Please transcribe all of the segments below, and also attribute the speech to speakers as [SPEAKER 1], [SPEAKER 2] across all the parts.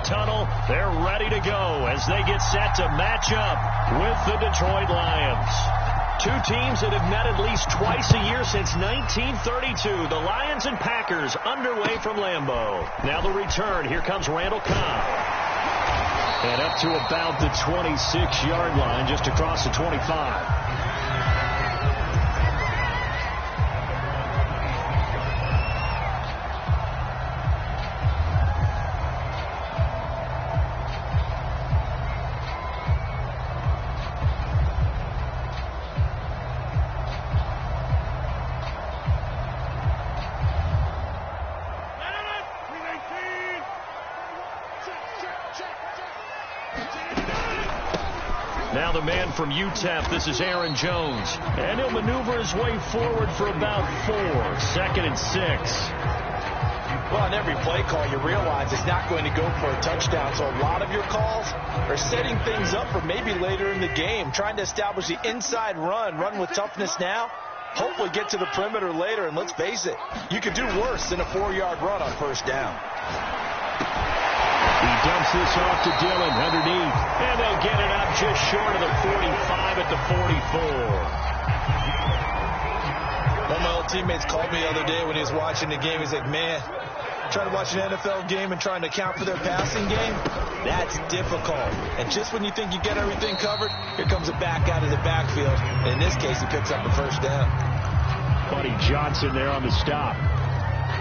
[SPEAKER 1] tunnel. They're ready to go as they get set to match up with the Detroit Lions. Two teams that have met at least twice a year since 1932. The Lions and Packers underway from Lambeau. Now the return. Here comes Randall Cobb. And up to about the 26-yard line, just across the 25. Now the man from UTEP, this is Aaron Jones. And he'll maneuver his way forward for about 4. 2nd and 6.
[SPEAKER 2] Well, on every play call, you realize it's not going to go for a touchdown. So a lot of your calls are setting things up for maybe later in the game, trying to establish the inside run with toughness now. Hopefully get to the perimeter later. And let's face it, you could do worse than a 4-yard run on first down.
[SPEAKER 1] He dumps this off to Dillon underneath, and they'll get it up just short of the 45 at the 44.
[SPEAKER 2] One of my old teammates called me the other day when he was watching the game. He's like, man, trying to watch an NFL game and trying to account for their passing game, that's difficult. And just when you think you get everything covered, here comes a back out of the backfield. And in this case, he picks up the first down.
[SPEAKER 1] Buddy Johnson there on the stop.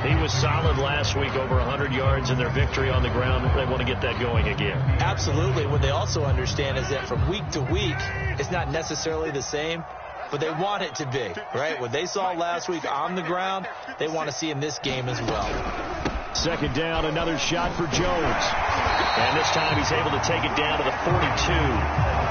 [SPEAKER 1] He was solid last week, over 100 yards in their victory on the ground. They want to get that going again.
[SPEAKER 2] Absolutely. What they also understand is that from week to week, it's not necessarily the same, but they want it to be, right? What they saw last week on the ground, they want to see in this game as well.
[SPEAKER 1] 2nd down, another shot for Jones. And this time he's able to take it down to the 42.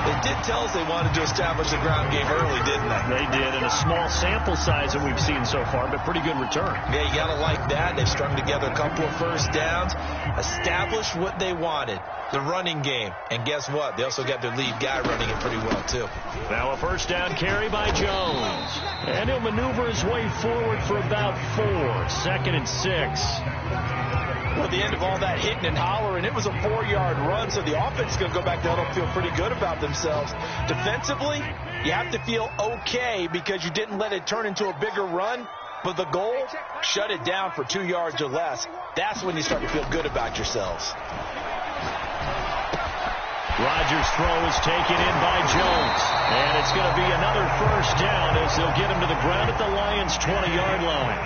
[SPEAKER 2] They did tell us they wanted to establish the ground game early, didn't they?
[SPEAKER 1] They did, in a small sample size that we've seen so far, but pretty good return.
[SPEAKER 2] Yeah, you got to like that. They've strung together a couple of first downs, established what they wanted, the running game. And guess what? They also got their lead guy running it pretty well, too.
[SPEAKER 1] Now a first down carry by Jones. And he'll maneuver his way forward for about 4. 2nd and 6.
[SPEAKER 2] Well, at the end of all that hitting and hollering, it was a 4-yard run, so the offense is going to go back down and feel pretty good about themselves. Defensively, you have to feel okay because you didn't let it turn into a bigger run, but the goal, shut it down for 2 yards or less. That's when you start to feel good about yourselves.
[SPEAKER 1] Rodgers' throw is taken in by Jones, and it's going to be another first down as they'll get him to the ground at the Lions' 20-yard line.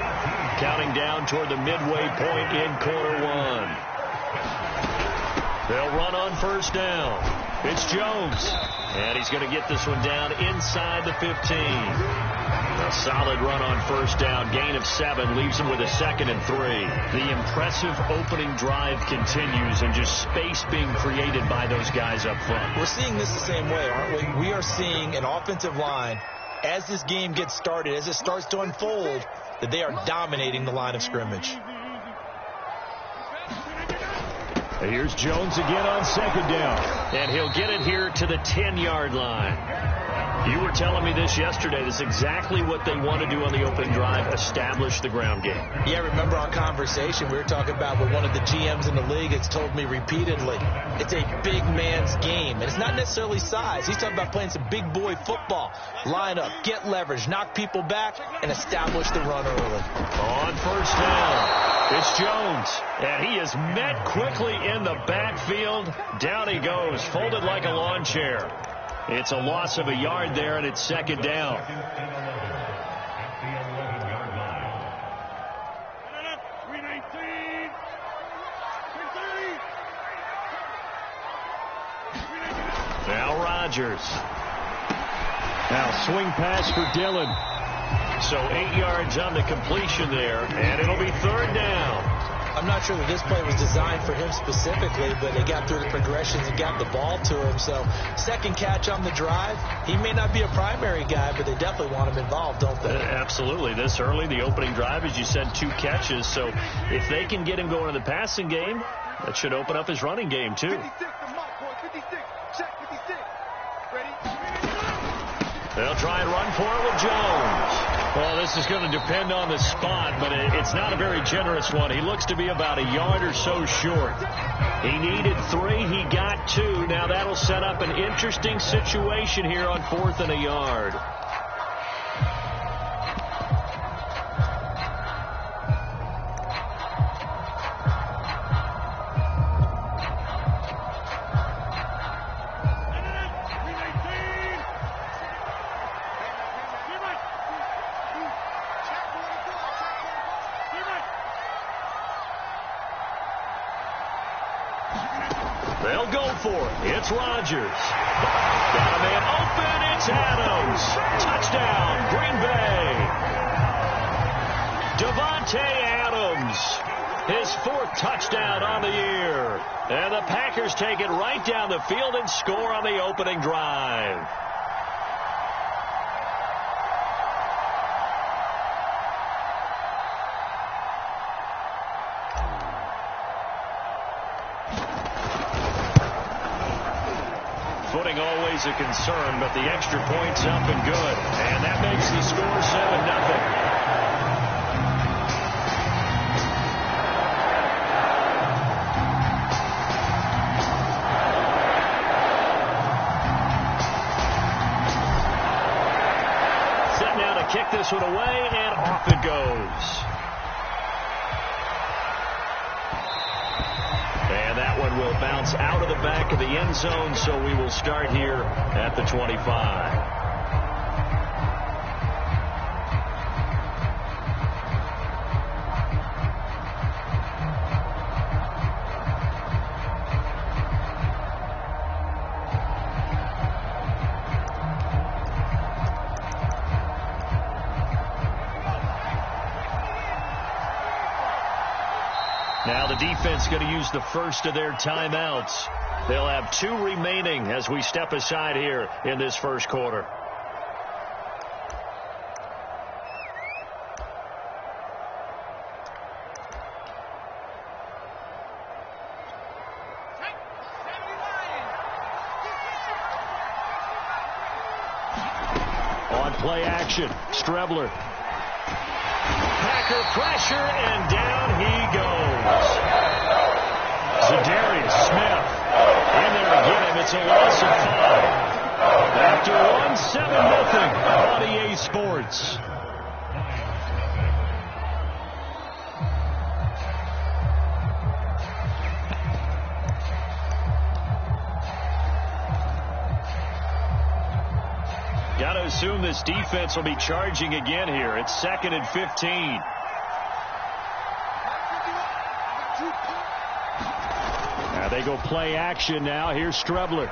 [SPEAKER 1] Counting down toward the midway point in quarter 1. They'll run on first down. It's Jones, and he's going to get this one down inside the 15. A solid run on first down. Gain of 7 leaves him with a 2nd and 3. The impressive opening drive continues, and just space being created by those guys up front.
[SPEAKER 2] We're seeing this the same way, aren't we? We are seeing an offensive line, as this game gets started, as it starts to unfold, that they are dominating the line of scrimmage.
[SPEAKER 1] Here's Jones again on 2nd down, and he'll get it here to the 10-yard line. You were telling me this yesterday. This is exactly what they want to do on the opening drive, establish the ground game.
[SPEAKER 2] Yeah, remember our conversation we were talking about with one of the GMs in the league that's told me repeatedly, it's a big man's game. And it's not necessarily size. He's talking about playing some big boy football. Line up, get leverage, knock people back, and establish the run early.
[SPEAKER 1] On first down, it's Jones. And he is met quickly in the backfield. Down he goes, folded like a lawn chair. It's a loss of a yard there, and it's 2nd down. Now Rodgers. Now swing pass for Dillon. So 8 yards on the completion there, and it'll be 3rd down.
[SPEAKER 2] I'm not sure that this play was designed for him specifically, but they got through the progressions and got the ball to him. So 2nd catch on the drive. He may not be a primary guy, but they definitely want him involved, don't they?
[SPEAKER 1] Absolutely. This early, the opening drive, as you said, 2 catches. So if they can get him going in the passing game, that should open up his running game, too.
[SPEAKER 3] 56, check 56. Ready?
[SPEAKER 1] They'll try and run for it with Jones. Well, this is going to depend on the spot, but it's not a very generous one. He looks to be about a yard or so short. He needed 3. He got 2. Now that'll set up an interesting situation here on 4th and a yard. They'll go for it. It's Rodgers. Got a man open. It's Adams. Touchdown, Green Bay. Davante Adams. His 4th touchdown on the year. And the Packers take it right down the field and score on the opening drive. Footing always a concern, but the extra point's up and good. And that makes the score 7-0. Set now to kick this one away, and off it goes. And that one will bounce out of the back of the end zone, so we will start here at the 25. Now the defense going to use the first of their timeouts. They'll have 2 remaining as we step aside here in this first quarter. On play action, Strebler. Packer pressure, and down he goes. Zadarius Smith in there to get him. It's a loss of 5. After 1-7-0 on EA Sports. Got to assume this defense will be charging again here. It's 2nd and 15. Now they go play action now. Here's Strebler.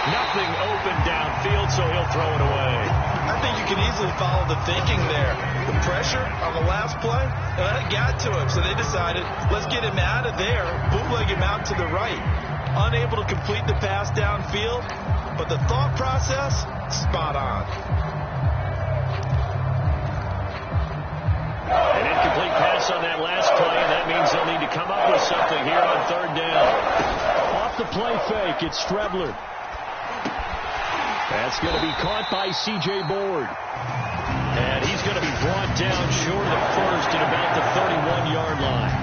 [SPEAKER 1] Nothing open downfield, so he'll throw it away.
[SPEAKER 2] I think you can easily follow the thinking there. The pressure on the last play, it got to him, so they decided, let's get him out of there, bootleg him out to the right. Unable to complete the pass downfield, but the thought process, spot on.
[SPEAKER 1] An incomplete pass on that last play, and that means they'll need to come up with something here on 3rd down. Off the play fake, it's Strebler. That's going to be caught by C.J. Board. And he's going to be brought down short of the first at about the 31-yard line.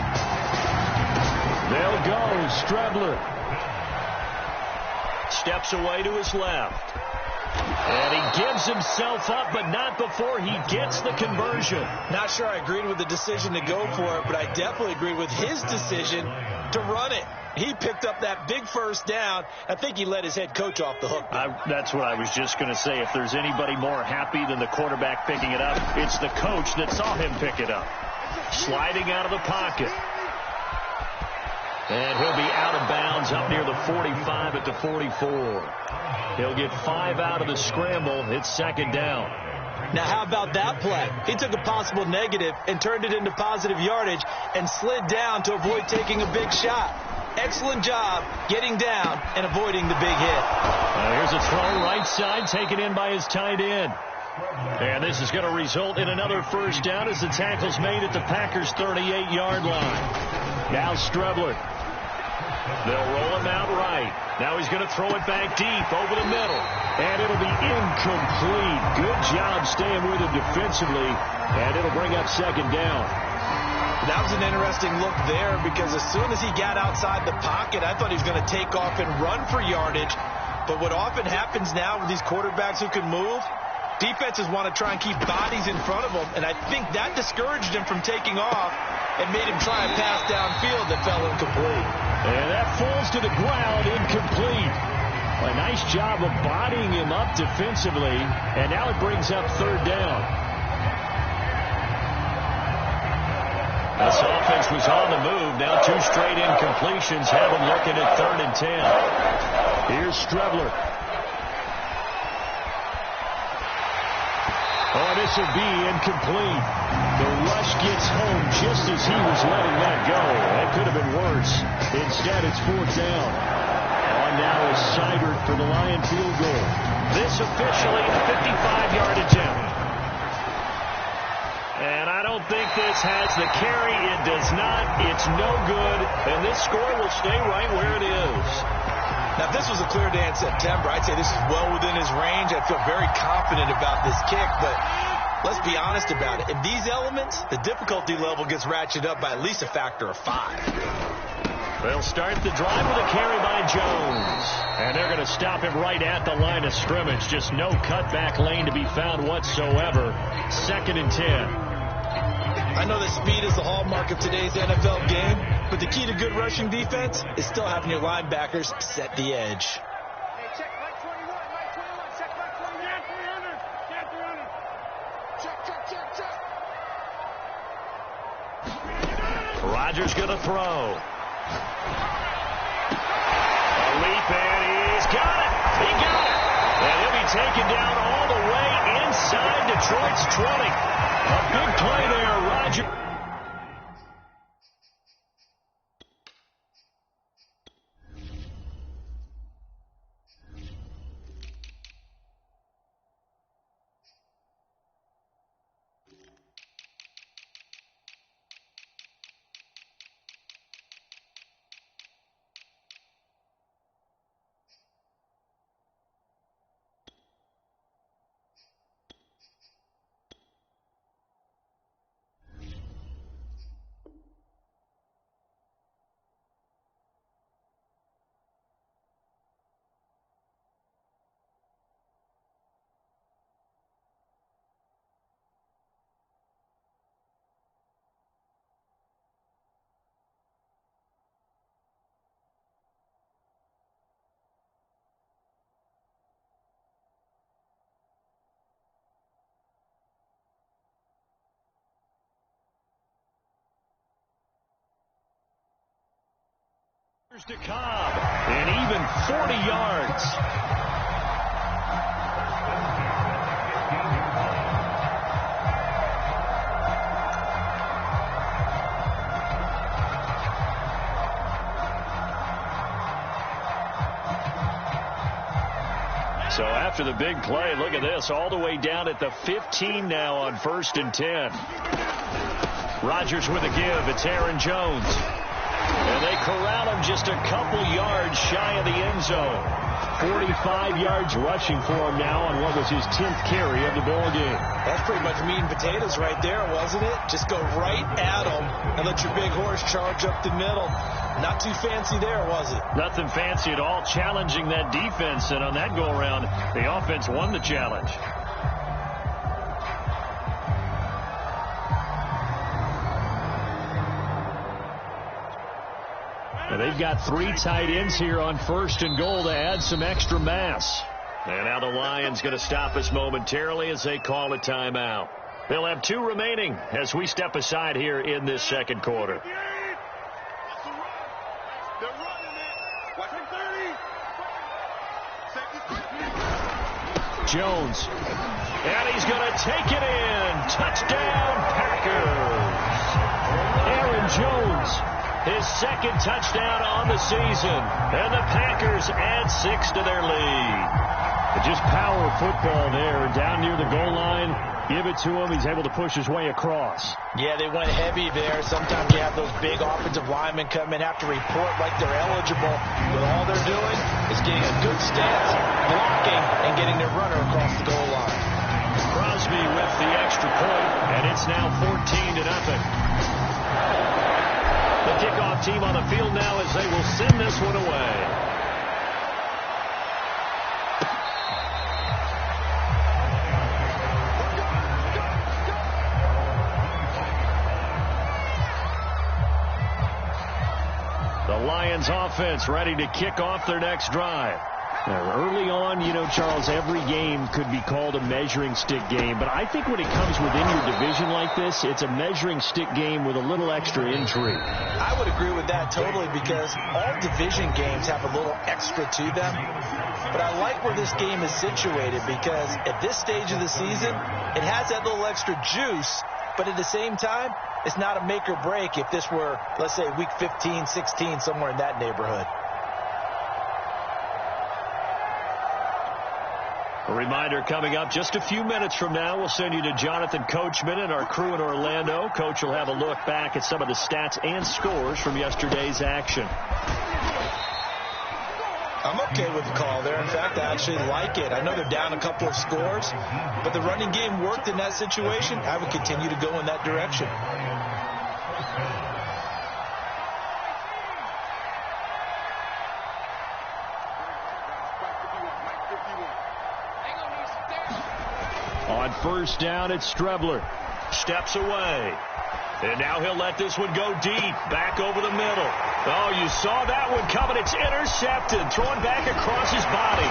[SPEAKER 1] They'll go, Strebler. Steps away to his left. And he gives himself up, but not before he gets the conversion.
[SPEAKER 2] Not sure I agreed with the decision to go for it, but I definitely agreed with his decision to run it. He picked up that big first down. I think he let his head coach off the hook.
[SPEAKER 1] That's what I was just going to say. If there's anybody more happy than the quarterback picking it up, it's the coach that saw him pick it up. Sliding out of the pocket. And he'll be out of bounds up near the 45 at the 44. He'll get 5 out of the scramble. It's 2nd down.
[SPEAKER 2] Now, how about that play? He took a possible negative and turned it into positive yardage and slid down to avoid taking a big shot. Excellent job getting down and avoiding the big hit.
[SPEAKER 1] Here's a throw right side taken in by his tight end. And this is going to result in another first down as the tackle's made at the Packers' 38-yard line. Now Strebler. They'll roll him out right. Now he's going to throw it back deep over the middle. And it'll be incomplete. Good job staying with him defensively. And it'll bring up second down.
[SPEAKER 2] That was an interesting look there because as soon as he got outside the pocket, I thought he was going to take off and run for yardage. But what often happens now with these quarterbacks who can move, defenses want to try and keep bodies in front of them. And I think that discouraged him from taking off and made him try and pass downfield that fell incomplete.
[SPEAKER 1] And that falls to the ground, incomplete. A nice job of bodying him up defensively. And now it brings up third down. This offense was on the move. Now 2 straight incompletions have them looking at 3rd and 10. Here's Strebler. Oh, this will be incomplete. The rush gets home just as he was letting that go. That could have been worse. Instead, it's 4th down. On now is Seibert for the Lion field goal. This officially a 55-yard attempt. And I don't think this has the carry. It does not. It's no good. And this score will stay right where it is.
[SPEAKER 2] Now, if this was a clear day in September, I'd say this is well within his range. I feel very confident about this kick. But let's be honest about it. In these elements, the difficulty level gets ratcheted up by at least a factor of 5.
[SPEAKER 1] They'll start the drive with a carry by Jones. And they're going to stop him right at the line of scrimmage. Just no cutback lane to be found whatsoever. 2nd and 10.
[SPEAKER 2] I know that speed is the hallmark of today's NFL game, but the key to good rushing defense is still having your linebackers set the edge.
[SPEAKER 3] Hey, check right 21, right 21, check right 21. Yeah, 300, yeah, 300. Check.
[SPEAKER 1] Rodgers going to throw. A leap, and he's got it. He got it. And he'll be taken down all the way inside Detroit's 20. A big play there, Rodgers. To Cobb, and even 40 yards. So after the big play, look at this, all the way down at the 15 now on 1st and 10. Rodgers with a give. It's Aaron Jones. And they corral him just a couple yards shy of the end zone. 45 yards rushing for him now on what was his 10th carry of the ball game.
[SPEAKER 2] That's pretty much meat and potatoes right there, wasn't it? Just go right at him and let your big horse charge up the middle. Not too fancy there, was it?
[SPEAKER 1] Nothing fancy at all, challenging that defense. And on that go-around, the offense won the challenge. They've got 3 tight ends here on 1st and goal to add some extra mass. And now the Lions going to stop us momentarily as they call a timeout. They'll have 2 remaining as we step aside here in this 2nd quarter. Jones. And he's going to take it in. Touchdown, Packers. Aaron Jones. His 2nd touchdown on the season. And the Packers add 6 to their lead. Just power football there down near the goal line. Give it to him. He's able to push his way across.
[SPEAKER 2] Yeah, they went heavy there. Sometimes you have those big offensive linemen come in, have to report like they're eligible, but all they're doing is getting a good stance, blocking, and getting their runner across the goal line.
[SPEAKER 1] Crosby with the extra point, and it's now 14-0. The kickoff team on the field now as they will send this one away. The Lions offense ready to kick off their next drive. Now, early on, you know, Charles, every game could be called a measuring stick game. But I think when it comes within your division like this, it's a measuring stick game with a little extra intrigue.
[SPEAKER 2] I would agree with that totally because all division games have a little extra to them. But I like where this game is situated because at this stage of the season, it has that little extra juice. But at the same time, it's not a make or break if this were, let's say, week 15, 16, somewhere in that neighborhood.
[SPEAKER 1] A reminder coming up just a few minutes from now, we'll send you to Jonathan Coachman and our crew in Orlando. Coach will have a look back at some of the stats and scores from yesterday's action.
[SPEAKER 2] I'm okay with the call there. In fact, I actually like it. I know they're down a couple of scores, but the running game worked in that situation. I would continue to go in that direction.
[SPEAKER 1] On first down, it's Strebler. Steps away. And now he'll let this one go deep. Back over the middle. Oh, you saw that one coming. It's intercepted. Thrown back across his body.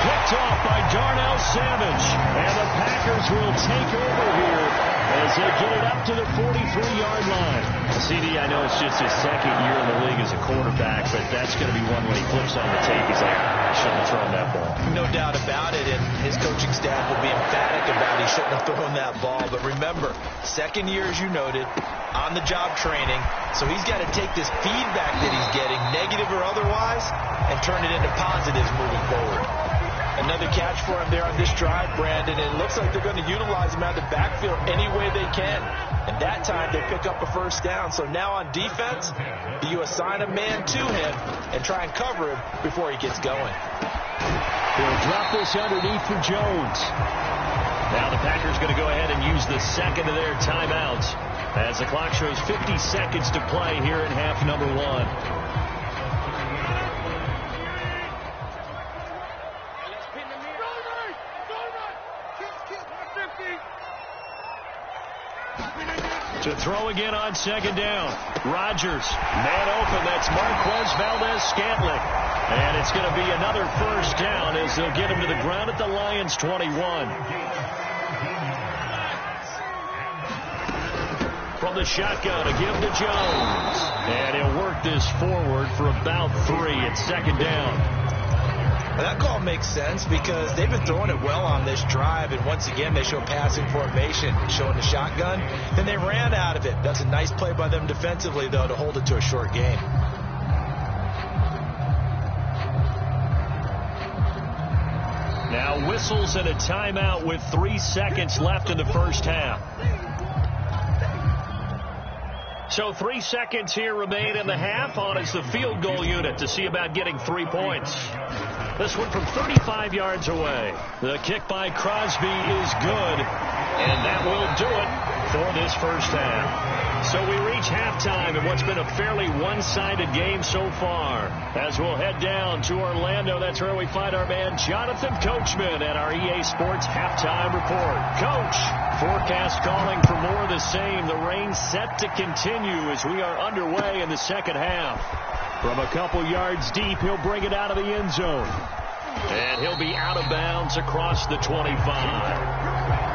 [SPEAKER 1] Picked off by Darnell Savage. And the Packers will take over here as they get it up to the 43-yard line. CD, I know it's just his second year in the league as a quarterback, but that's going to be one when he flips on the tape. He's like, I shouldn't have thrown that ball.
[SPEAKER 2] No doubt about it, and his coaching staff will be emphatic about he shouldn't have thrown that ball. But remember, second year, as you noted, on-the-job training, so he's got to take this feedback that he's getting, negative or otherwise, and turn it into positives moving forward. Another catch for him there on this drive, Brandon. And it looks like they're going to utilize him out of the backfield any way they can. And that time they pick up a first down. So now on defense, you assign a man to him and try and cover him before he gets going.
[SPEAKER 1] They'll drop this underneath for Jones. Now the Packers going to go ahead and use the second of their timeouts as the clock shows 50 seconds to play here in half number one. To throw again on second down. Rodgers, man open. That's Marquez Valdez-Scantling. And it's going to be another first down as they'll get him to the ground at the Lions' 21. From the shotgun, a give to Jones. And he'll work this forward for about 3 at second down.
[SPEAKER 2] That call makes sense because they've been throwing it well on this drive, and once again they show passing formation, showing the shotgun. Then they ran out of it. That's a nice play by them defensively, though, to hold it to a short game.
[SPEAKER 1] Now whistles and a timeout with 3 seconds left in the first half. So 3 seconds here remain in the half on as the field goal unit to see about getting 3 points. This one from 35 yards away. The kick by Crosby is good, and that will do it for this first half. So we reach halftime in what's been a fairly one-sided game so far. As we'll head down to Orlando, that's where we find our man Jonathan Coachman at our EA Sports Halftime Report. Coach, forecast calling for more of the same. The rain set to continue as we are underway in the second half. From a couple yards deep, he'll bring it out of the end zone. And he'll be out of bounds across the 25.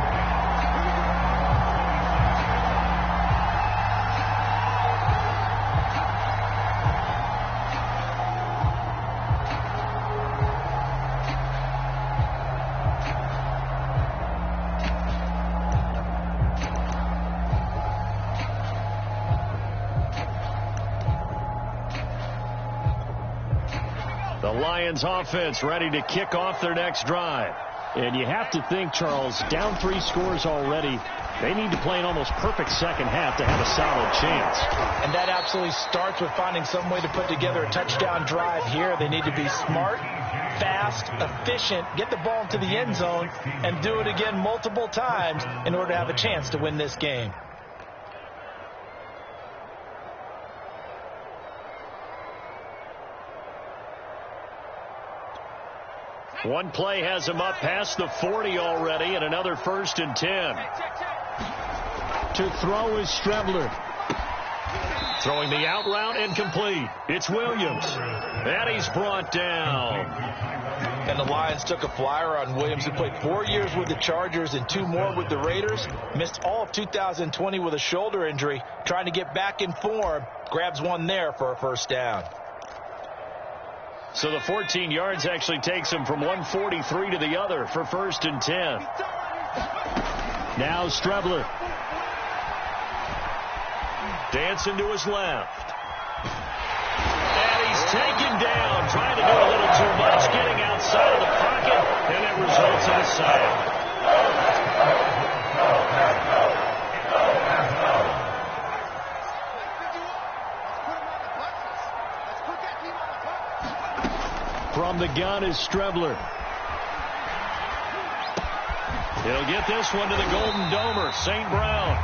[SPEAKER 1] The Lions offense ready to kick off their next drive. And you have to think, Charles, down 3 scores already. They need to play an almost perfect second half to have a solid chance.
[SPEAKER 2] And that absolutely starts with finding some way to put together a touchdown drive here. They need to be smart, fast, efficient, get the ball into the end zone, and do it again multiple times in order to have a chance to win this game.
[SPEAKER 1] One play has him up past the 40 already, and another 1st and 10. To throw is Strebler. Throwing the out route and complete. It's Williams. And he's brought down.
[SPEAKER 2] And the Lions took a flyer on Williams, who played 4 years with the Chargers and 2 more with the Raiders. Missed all of 2020 with a shoulder injury. Trying to get back in form. Grabs one there for a 1st down.
[SPEAKER 1] So the 14 yards actually takes him from 143 to the other for 1st and 10. Now Strebler. Dancing to his left. And he's taken down, trying to do a little too much, getting outside of the pocket, and it results in a sack. From the gun is Strebler. He'll get this one to the Golden Domer, St. Brown.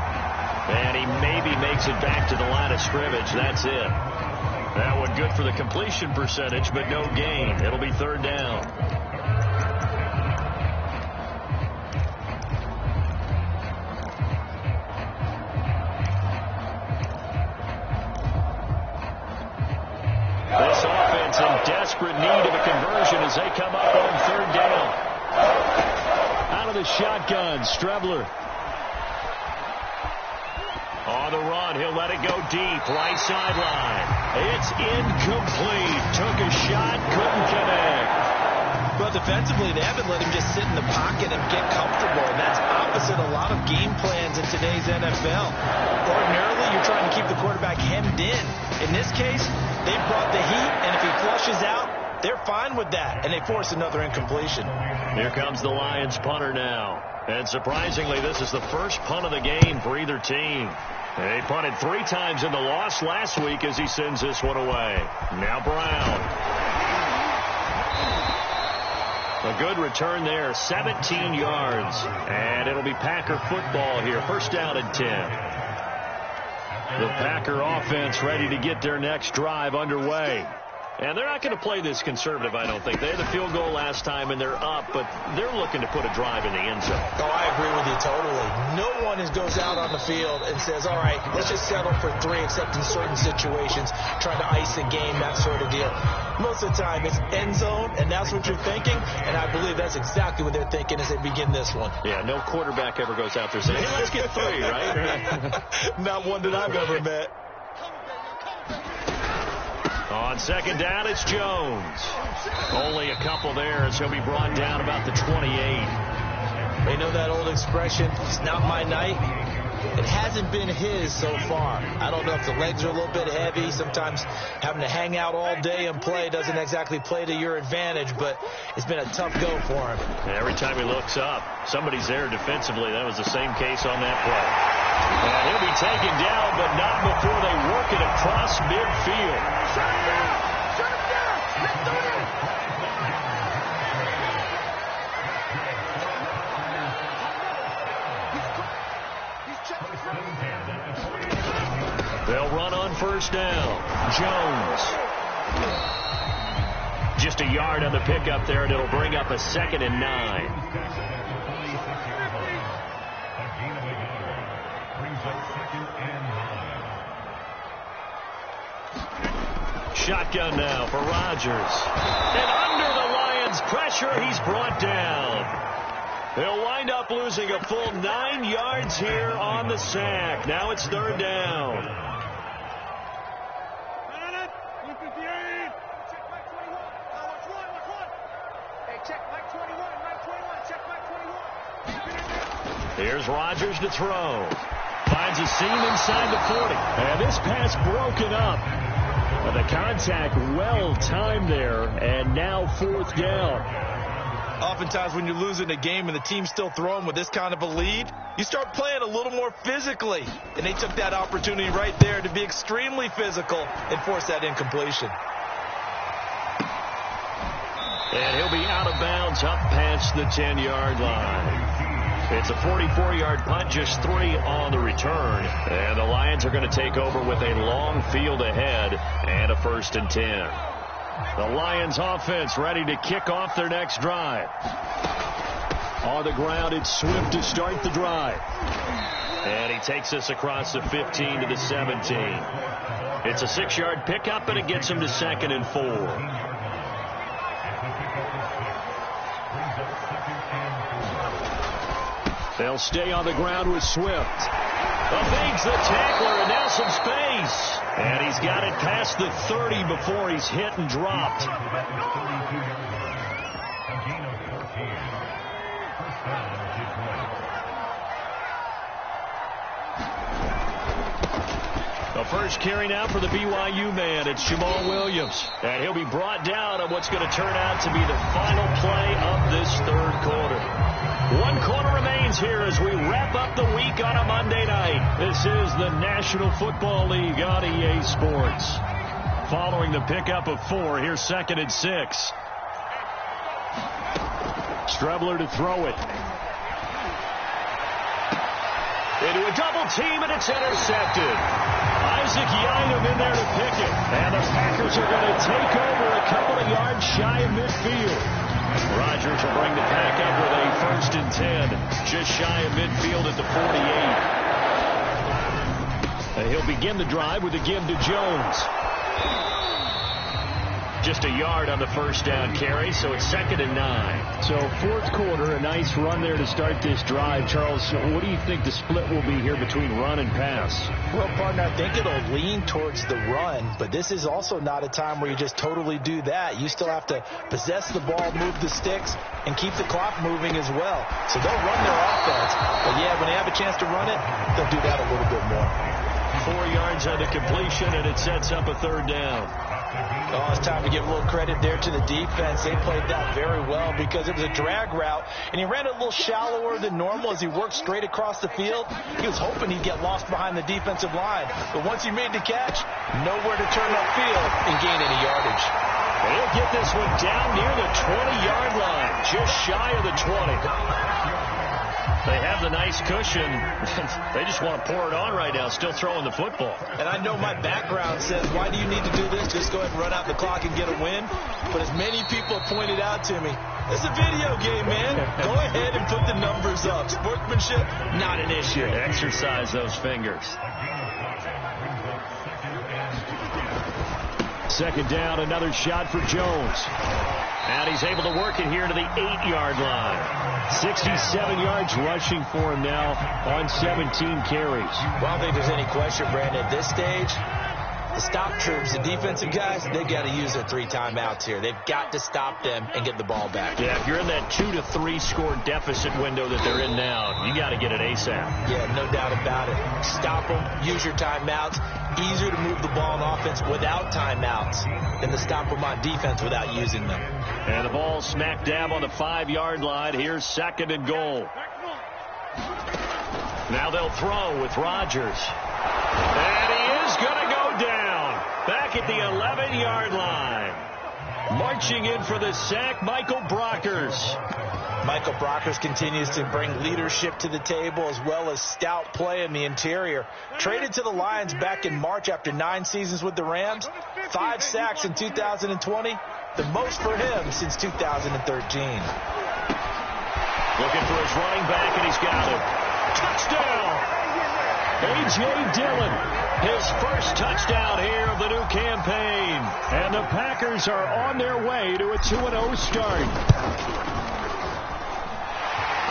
[SPEAKER 1] And he maybe makes it back to the line of scrimmage. That's it. That one good for the completion percentage, but no gain. It'll be 3rd down. This offense in desperate need of a conversion as they come up on 3rd down. Out of the shotgun, Strebler. On the run, he'll let it go deep, right sideline. It's incomplete. Took a shot, couldn't connect.
[SPEAKER 2] Well, defensively, they haven't let him just sit in the pocket and get comfortable. And that's opposite a lot of game plans in today's NFL. Ordinarily, you're trying to keep the quarterback hemmed in. In this case, they brought the heat, and if he flushes out, they're fine with that, and they force another incompletion.
[SPEAKER 1] Here comes the Lions punter now. And surprisingly, this is the first punt of the game for either team. They punted 3 times in the loss last week as he sends this one away. Now Brown. A good return there, 17 yards. And it'll be Packer football here, 1st down and 10. The Packer offense ready to get their next drive underway. And they're not going to play this conservative, I don't think. They had the field goal last time, and they're up, but they're looking to put a drive in the end zone.
[SPEAKER 2] Oh, I agree with you totally. No one goes out on the field and says, all right, let's just settle for 3, except in certain situations, trying to ice the game, that sort of deal. Most of the time, it's end zone, and that's what you're thinking, and I believe that's exactly what they're thinking as they begin this one.
[SPEAKER 1] Yeah, no quarterback ever goes out there saying, hey, let's get 3, right?
[SPEAKER 2] Not one that I've ever met.
[SPEAKER 1] On 2nd down, it's Jones. Only a couple there as he'll be brought down about the 28.
[SPEAKER 2] They know that old expression, it's not my night. It hasn't been his so far. I don't know if the legs are a little bit heavy. Sometimes having to hang out all day and play doesn't exactly play to your advantage, but it's been a tough go for him.
[SPEAKER 1] Every time he looks up, somebody's there defensively. That was the same case on that play. And he'll be taken down, but not before they work it across midfield.
[SPEAKER 3] Shut him down! Shut him down! Let's do it! He's checking front.
[SPEAKER 1] They'll run on 1st down. Jones. Just a yard on the pickup there, and it'll bring up a 2nd and 9. Shotgun now for Rodgers. And under the Lions' pressure, he's brought down. They'll wind up losing a full 9 yards here on the sack. Now it's 3rd down.
[SPEAKER 3] Check Mike 21. Watch one. Hey, check Mike 21. Mike 21. Check Mike 21.
[SPEAKER 1] Here's Rodgers to throw. Finds a seam inside the 40. And this pass broken up. The contact well timed there, and now 4th down.
[SPEAKER 2] Oftentimes when you're losing a game and the team's still throwing with this kind of a lead, you start playing a little more physically. And they took that opportunity right there to be extremely physical and force that incompletion.
[SPEAKER 1] And he'll be out of bounds up past the 10-yard line. It's a 44-yard punt, just 3 on the return. And the Lions are going to take over with a long field ahead and a 1st and 10. The Lions offense ready to kick off their next drive. On the ground, it's Swift to start the drive. And he takes us across the 15 to the 17. It's a 6-yard pickup, and it gets him to 2nd and 4. They'll stay on the ground with Swift. Evades the tackler, and now some space. And he's got it past the 30 before he's hit and dropped. The first carry now for the BYU man. It's Jamal Williams. And he'll be brought down on what's going to turn out to be the final play of this 3rd quarter. 1 quarter remains here as we wrap up the week on a Monday night. This is the National Football League on EA Sports. Following the pickup of 4, here's 2nd and 6. Strebler to throw it. Into a double team, and it's intercepted. Isaac Yianum in there to pick it. And the Packers are going to take over a couple of yards shy of midfield. Rodgers will bring the pack up with a 1st and 10, just shy of midfield at the 48. And he'll begin the drive with a give to Jones. Just a yard on the 1st down carry, so it's 2nd and 9. So 4th quarter, a nice run there to start this drive. Charles, what do you think the split will be here between run and pass?
[SPEAKER 2] Well, partner, I think it'll lean towards the run, but this is also not a time where you just totally do that. You still have to possess the ball, move the sticks, and keep the clock moving as well. So they'll run their offense, but yeah, when they have a chance to run it, they'll do that a little bit more.
[SPEAKER 1] 4 yards on the completion, and it sets up a 3rd down.
[SPEAKER 2] Oh, it's time to give a little credit there to the defense. They played that very well because it was a drag route, and he ran it a little shallower than normal as he worked straight across the field. He was hoping he'd get lost behind the defensive line, but once he made the catch, nowhere to turn upfield and gain any yardage.
[SPEAKER 1] And he'll get this one down near the 20-yard line, just shy of the 20. They have the nice cushion. They just want to pour it on right now, still throwing the football.
[SPEAKER 2] And I know my background says, why do you need to do this? Just go ahead and run out the clock and get a win. But as many people have pointed out to me, it's a video game, man. Go ahead and put the numbers up. Sportsmanship, not an issue.
[SPEAKER 1] Exercise those fingers. 2nd down, another shot for Jones. And he's able to work it here to the 8-yard line. 67 yards rushing for him now on 17 carries.
[SPEAKER 2] Well, I don't think there's any question, Brandon, at this stage, the stop troops, the defensive guys, they've got to use their 3 timeouts here. They've got to stop them and get the ball back.
[SPEAKER 1] Yeah, if you're in that 2 to 3 score deficit window that they're in now, you got to get it ASAP.
[SPEAKER 2] Yeah, no doubt about it. Stop them, use your timeouts. Easier to move the ball on offense without timeouts than to stop them on defense without using them.
[SPEAKER 1] And the ball smack dab on the 5-yard line. Here's 2nd and goal. Now they'll throw with Rodgers. And he is going to go down back at the 11-yard line. Marching in for the sack, Michael Brockers.
[SPEAKER 2] Michael Brockers continues to bring leadership to the table as well as stout play in the interior. Traded to the Lions back in March after 9 seasons with the Rams. 5 sacks in 2020, the most for him since 2013.
[SPEAKER 1] Looking for his running back, and he's got him. Touchdown! A.J. Dillon, his first touchdown here of the new campaign. And the Packers are on their way to a 2-0 start.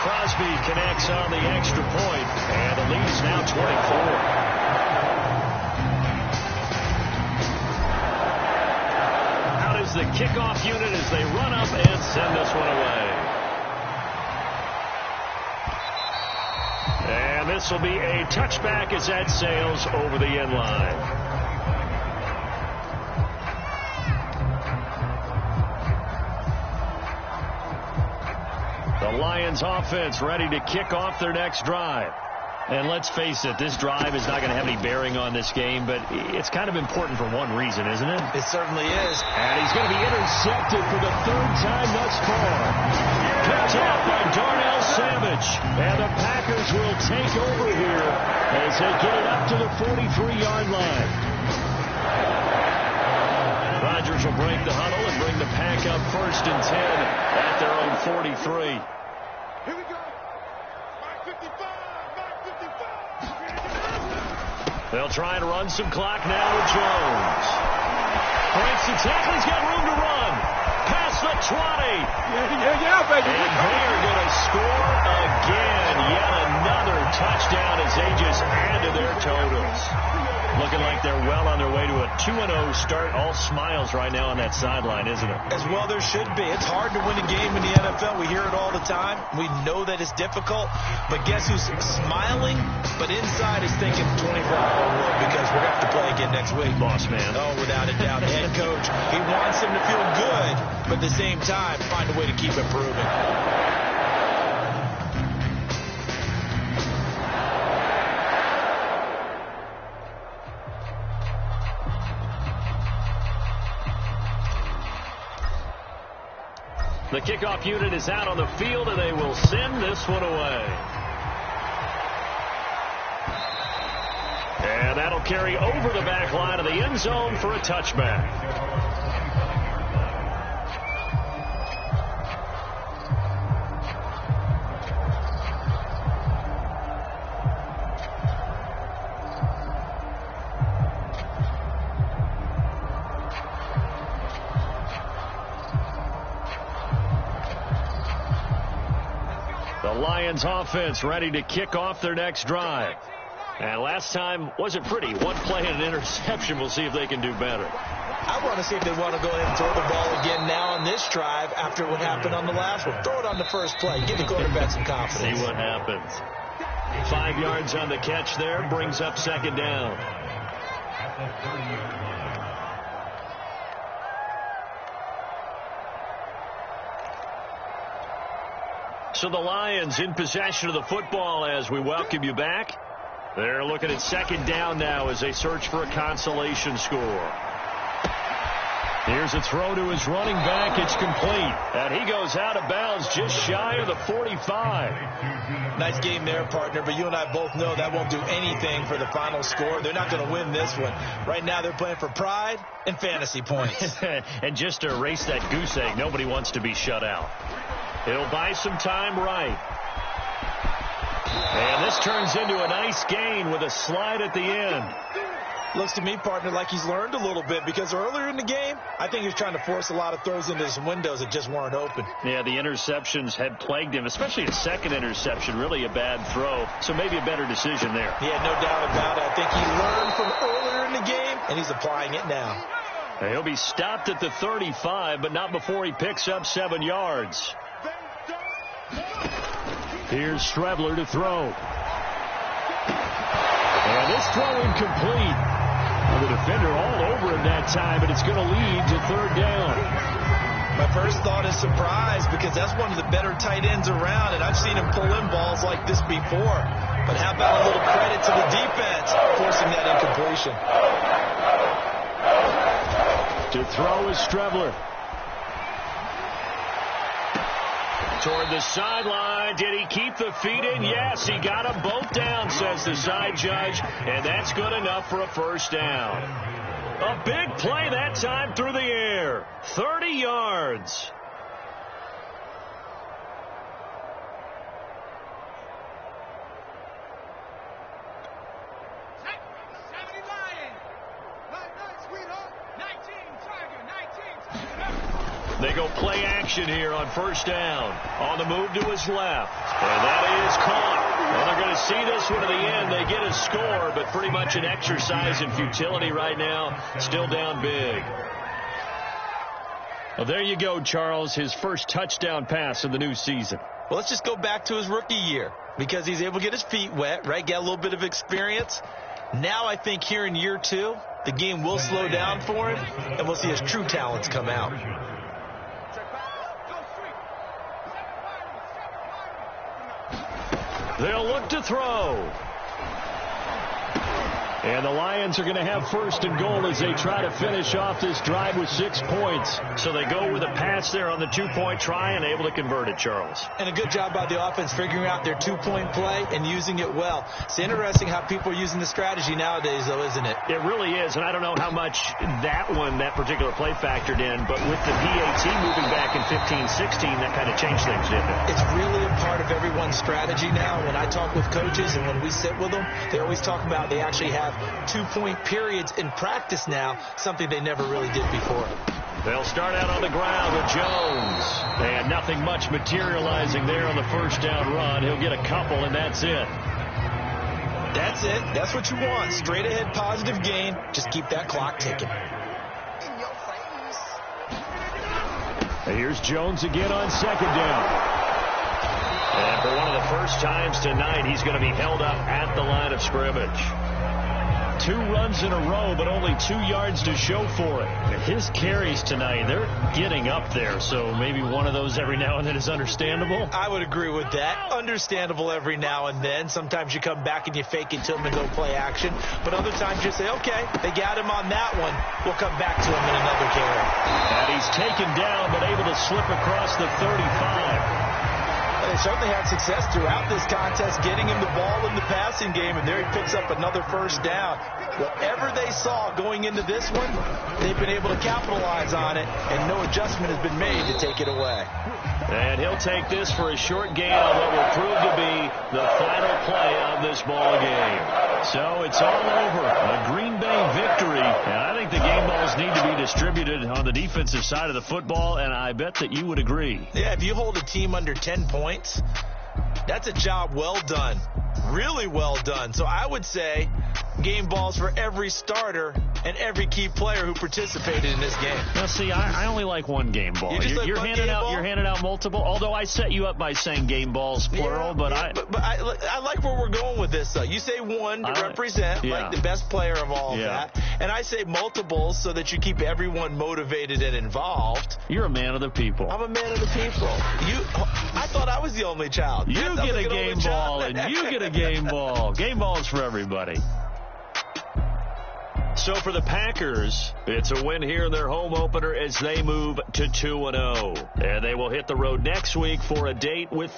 [SPEAKER 1] Crosby connects on the extra point, and the lead is now 24. Out is the kickoff unit as they run up and send this one away. And this will be a touchback as that sails over the end line. Lions offense ready to kick off their next drive. And let's face it, this drive is not going to have any bearing on this game, but it's kind of important for one reason, isn't it?
[SPEAKER 2] It certainly is.
[SPEAKER 1] And he's going to be intercepted for the third time thus far. Picked off by Darnell Savage. And the Packers will take over here as they get it up to the 43-yard line. Rodgers will break the huddle and bring the Pack up 1st and 10 at their own 43.
[SPEAKER 3] Here we go. 55.
[SPEAKER 1] They'll try and run some clock now with Jones. Breaks the tackle. He's got room to run. Past the 20.
[SPEAKER 3] Yeah, baby.
[SPEAKER 1] And they're going to score again. Yet another touchdown as they just add to their totals. Looking like they're well on their way to a 2-0 start. All smiles right now on that sideline, isn't it?
[SPEAKER 2] As well there should be. It's hard to win a game in the NFL. We hear it all the time. We know that it's difficult. But guess who's smiling? But inside is thinking 24 will because we're going to have to play again next week.
[SPEAKER 1] Boss man.
[SPEAKER 2] Oh, without a doubt. The head coach, he wants them to feel good, but at the same time, find a way to keep improving.
[SPEAKER 1] The kickoff unit is out on the field, and they will send this one away. And that'll carry over the back line of the end zone for a touchback. The Lions offense ready to kick off their next drive. And last time wasn't pretty. One play and an interception. We'll see if they can do better.
[SPEAKER 2] I want to see if they want to go ahead and throw the ball again now on this drive after what happened on the last one. Throw it on the first play. Give the quarterback some confidence.
[SPEAKER 1] See what happens. 5 yards on the catch there. Brings up 2nd down. So the Lions in possession of the football as we welcome you back. They're looking at 2nd down now as they search for a consolation score. Here's a throw to his running back. It's complete. And he goes out of bounds just shy of the 45.
[SPEAKER 2] Nice game there, partner, but you and I both know that won't do anything for the final score. They're not going to win this one. Right now they're playing for pride and fantasy points.
[SPEAKER 1] And just to erase that goose egg, nobody wants to be shut out. He'll buy some time right. And this turns into a nice gain with a slide at the end.
[SPEAKER 2] Looks to me, partner, like he's learned a little bit because earlier in the game, I think he was trying to force a lot of throws into some windows that just weren't open.
[SPEAKER 1] Yeah, the interceptions had plagued him, especially a second interception, really a bad throw. So maybe a better decision there.
[SPEAKER 2] Yeah, no doubt about it. I think he learned from earlier in the game, and he's applying it now.
[SPEAKER 1] He'll be stopped at the 35, but not before he picks up 7 yards. Here's Strebler to throw. And this throw incomplete. The defender all over him that time, but it's going to lead to 3rd down.
[SPEAKER 2] My first thought is surprise because that's one of the better tight ends around, and I've seen him pull in balls like this before. But how about a little credit to the defense forcing that incompletion?
[SPEAKER 1] To throw is Strebler. Toward the sideline. Did he keep the feet in? Yes, he got them both down, says the side judge, and that's good enough for a 1st down. A big play that time through the air. 30 yards. They go play action here on 1st down. On the move to his left. And that is caught. Well, they're going to see this one to the end. They get a score, but pretty much an exercise in futility right now. Still down big. Well, there you go, Charles. His first touchdown pass of the new season.
[SPEAKER 2] Well, let's just go back to his rookie year because he's able to get his feet wet, right? Get a little bit of experience. Now I think here in year 2, the game will slow down for him, and we'll see his true talents come out.
[SPEAKER 1] They'll look to throw. And the Lions are going to have first and goal as they try to finish off this drive with 6 points. So they go with a pass there on the 2-point try and able to convert it, Charles.
[SPEAKER 2] And a good job by the offense figuring out their 2-point play and using it well. It's interesting how people are using the strategy nowadays, though, isn't it?
[SPEAKER 1] It really is, and I don't know how much that particular play factored in, but with the PAT moving back in 15-16, that kind of changed things, didn't it?
[SPEAKER 2] It's really a part of everyone's strategy now. When I talk with coaches and when we sit with them, they always talk about they actually have 2-point periods in practice now, something they never really did before.
[SPEAKER 1] They'll start out on the ground with Jones. And nothing much materializing there on the first down run. He'll get a couple, and that's it.
[SPEAKER 2] That's it. That's what you want. Straight ahead positive gain. Just keep that clock ticking.
[SPEAKER 1] And here's Jones again on second down. And for one of the first times tonight, he's going to be held up at the line of scrimmage. 2 runs in a row, but only 2 yards to show for it. His carries tonight, they're getting up there, so maybe one of those every now and then is understandable.
[SPEAKER 2] I would agree with that. Understandable every now and then. Sometimes you come back and you fake it to him and go play action, but other times you say, okay, they got him on that one. We'll come back to him in another carry.
[SPEAKER 1] And he's taken down, but able to slip across the 35.
[SPEAKER 2] They certainly had success throughout this contest, getting him the ball in the passing game, and there he picks up another first down. Whatever they saw going into this one, they've been able to capitalize on it, and no adjustment has been made to take it away.
[SPEAKER 1] And he'll take this for a short gain on what will prove to be the final play of this ball game. So it's all over. A Green Bay victory. And I think the game balls need to be distributed on the defensive side of the football, and I bet that you would agree.
[SPEAKER 2] Yeah, if you hold a team under 10 points, that's a job well done. Really well done. So I would say game balls for every starter and every key player who participated in this game.
[SPEAKER 1] Now, see, I only like one game ball. You're handing out multiple. Although I set you up by saying game balls plural, but
[SPEAKER 2] I like where we're going with this. Though you say one to represent like the best player of all of that, and I say multiples so that you keep everyone motivated and involved.
[SPEAKER 1] You're a man of the people.
[SPEAKER 2] I'm a man of the people. I thought I was the only child.
[SPEAKER 1] You get a game ball, and you get a game ball. Game balls for everybody. So for the Packers, it's a win here in their home opener as they move to 2-0. And they will hit the road next week for a date with